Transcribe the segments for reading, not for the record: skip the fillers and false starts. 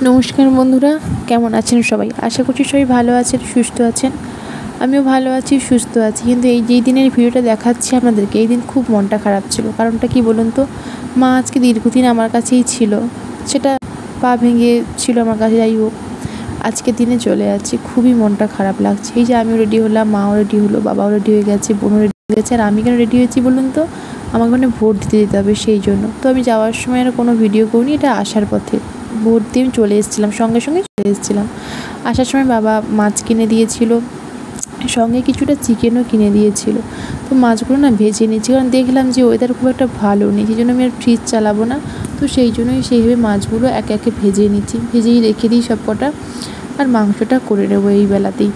নমস্কার বন্ধুরা, কেমন আছেন সবাই? আশা করছি সবাই ভালো আছেন, সুস্থ আছেন। আমিও ভালো আছি, সুস্থ আছি। কিন্তু এই যেই দিনের ভিডিওটা দেখাচ্ছি আপনাদেরকে, এই দিন খুব মনটা খারাপ ছিল। কারণটা কি বলুন তো? মা আজকে দীর্ঘদিন আমার কাছেই ছিল, সেটা পা ভেঙে ছিল আমার কাছে। যাই হোক, আজকের দিনে চলে যাচ্ছি, খুবই মনটা খারাপ লাগছে। এই যে আমিও রেডি হলাম, মাও রেডি হলো, বাবাও রেডি হয়ে গেছে, বোনও রেডি হয়ে গেছে। আর আমি কেন রেডি হয়েছি বলুন তো? আমাকে মানে ভোট দিতে যেতে হবে, সেই জন্য। তো আমি যাওয়ার সময় আর কোনো ভিডিও করিনি, এটা আসার পথে ভোট দিয়ে আমি চলে এসেছিলাম, সঙ্গে সঙ্গে চলে এসেছিলাম। আসার সময় বাবা মাছ কিনে দিয়েছিল, সঙ্গে কিছুটা চিকেনও কিনে দিয়েছিল। তো মাছগুলো না ভেজে নিচ্ছি, কারণ দেখলাম যে ওয়েদার খুব একটা ভালো নেই, সেই জন্য আমি আর ফ্রিজ চালাবো না। তো সেই জন্যই সেইভাবে মাছগুলো একে একে ভেজে নিচ্ছি, ভেজেই রেখে দিই সব কটা। আর মাংসটা করে নেবো এই বেলাতেই।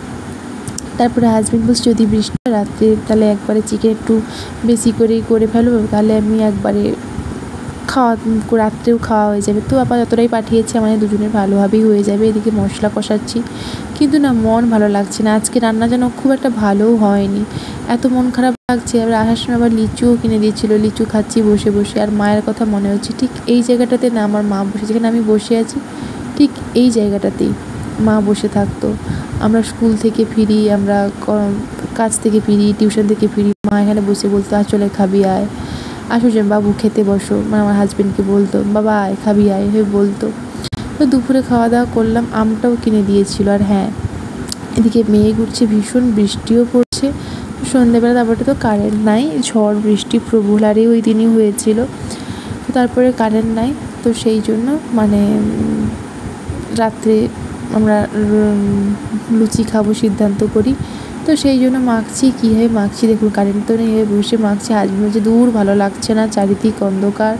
তারপরে হাজব্যান্ড বলছে যদি বৃষ্টি রাত্রে তাহলে একবারে চিকেন একটু বেশি করেই করে ফেলবো, তাহলে আমি একবারে রাত্রেও খাওয়া হয়ে যাবে। তো আপাততটাই পাঠিয়েছি, আমাদের দুজনের ভালোভাবেই হয়ে যাবে। এদিকে মশলা কষাচ্ছি, কিন্তু না মন ভালো লাগছে না। আজকে রান্না যেন খুব একটা ভালোও হয়নি, এত মন খারাপ লাগছে। আবার আসার সময় আবার লিচুও কিনে দিয়েছিল, লিচু খাচ্ছি বসে বসে। আর মায়ের কথা মনে হচ্ছে, ঠিক এই জায়গাটাতে না আমার মা বসে, যেখানে আমি বসে আছি ঠিক এই জায়গাটাতেই মা বসে থাকতো। আমরা স্কুল থেকে ফিরি, আমরা কাজ থেকে ফিরি, টিউশন থেকে ফিরি, মা এখানে বসে বলতো চলে খাবি আয়, আসো যে বাবু খেতে বসো। মানে আমার হাজব্যান্ডকে বলতো বাবা আয় খাবি আয়, হয়ে বলতো। তো দুপুরে খাওয়া দাওয়া করলাম, আমটাও কিনে দিয়েছিল। আর হ্যাঁ, এদিকে মেঘ উঠছে, ভীষণ বৃষ্টিও পড়ছে। সন্ধ্যেবেলা তারপরে তো কারেন্ট নাই, ঝড় বৃষ্টি প্রবল, আর ওই দিনই হয়েছিল। তো তারপরে কারেন্ট নাই, তো সেই জন্য মানে রাত্রে আমরা লুচি খাবো সিদ্ধান্ত করি। তো সেই জন্য মাখছি, কীভাবে মাখছি দেখুন, কারেন্ট তো নেই, এভাবে বসে মাখছি। হাজবেন্ড বলছে দূর ভালো লাগছে না, চারিদিক অন্ধকার।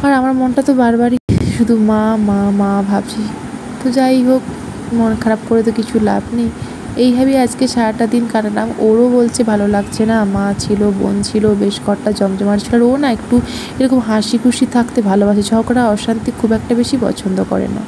আর আমার মনটা তো বারবারই শুধু মা মা মা ভাবছি। তো যাই হোক, মন খারাপ করে তো কিছু লাভ নেই। এইভাবেই আজকে সারাটা দিন কাটালাম। ওরও বলছে ভালো লাগছে না, মা ছিল, বোন ছিল, বেশ কটা জমজমাট ছিল। আর ও না একটু এরকম হাসি খুশি থাকতে ভালোবাসে, ঝগড়া অশান্তি খুব একটা বেশি পছন্দ করে না।